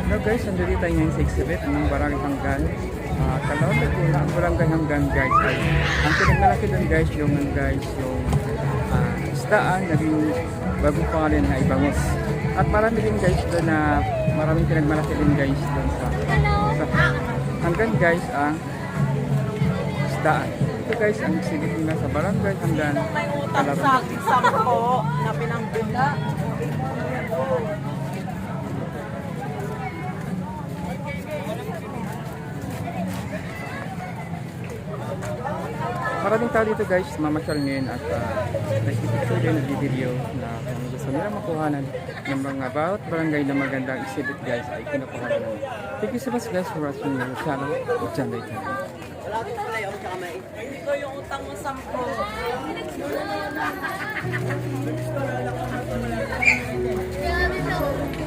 Hello guys, nandito tayo ngayon sa exhibit ng Barangay Hanggan. Kalawag po na ang Barangay Hanggan guys ay ang pinagmalaki doon guys yung isdaan naging bagong pangalan na Ibangos. At marami din guys doon na maraming pinagmalaki din guys doon sa Hanggan guys ang isdaan. Ito guys ang exhibit nila sa Barangay Hanggan. May utang sa sampo na pinangbila. Maraming tao dito guys, mamasyal ngayon at nagpipicture din, nag-video na kung gusto nila makuhanan ng mga bawat barangay na magandang exhibit guys ay kinukuha na namin. Thank you so much guys for watching your channel. Janday Channel. Ito yung utang mo sampo. Yeah,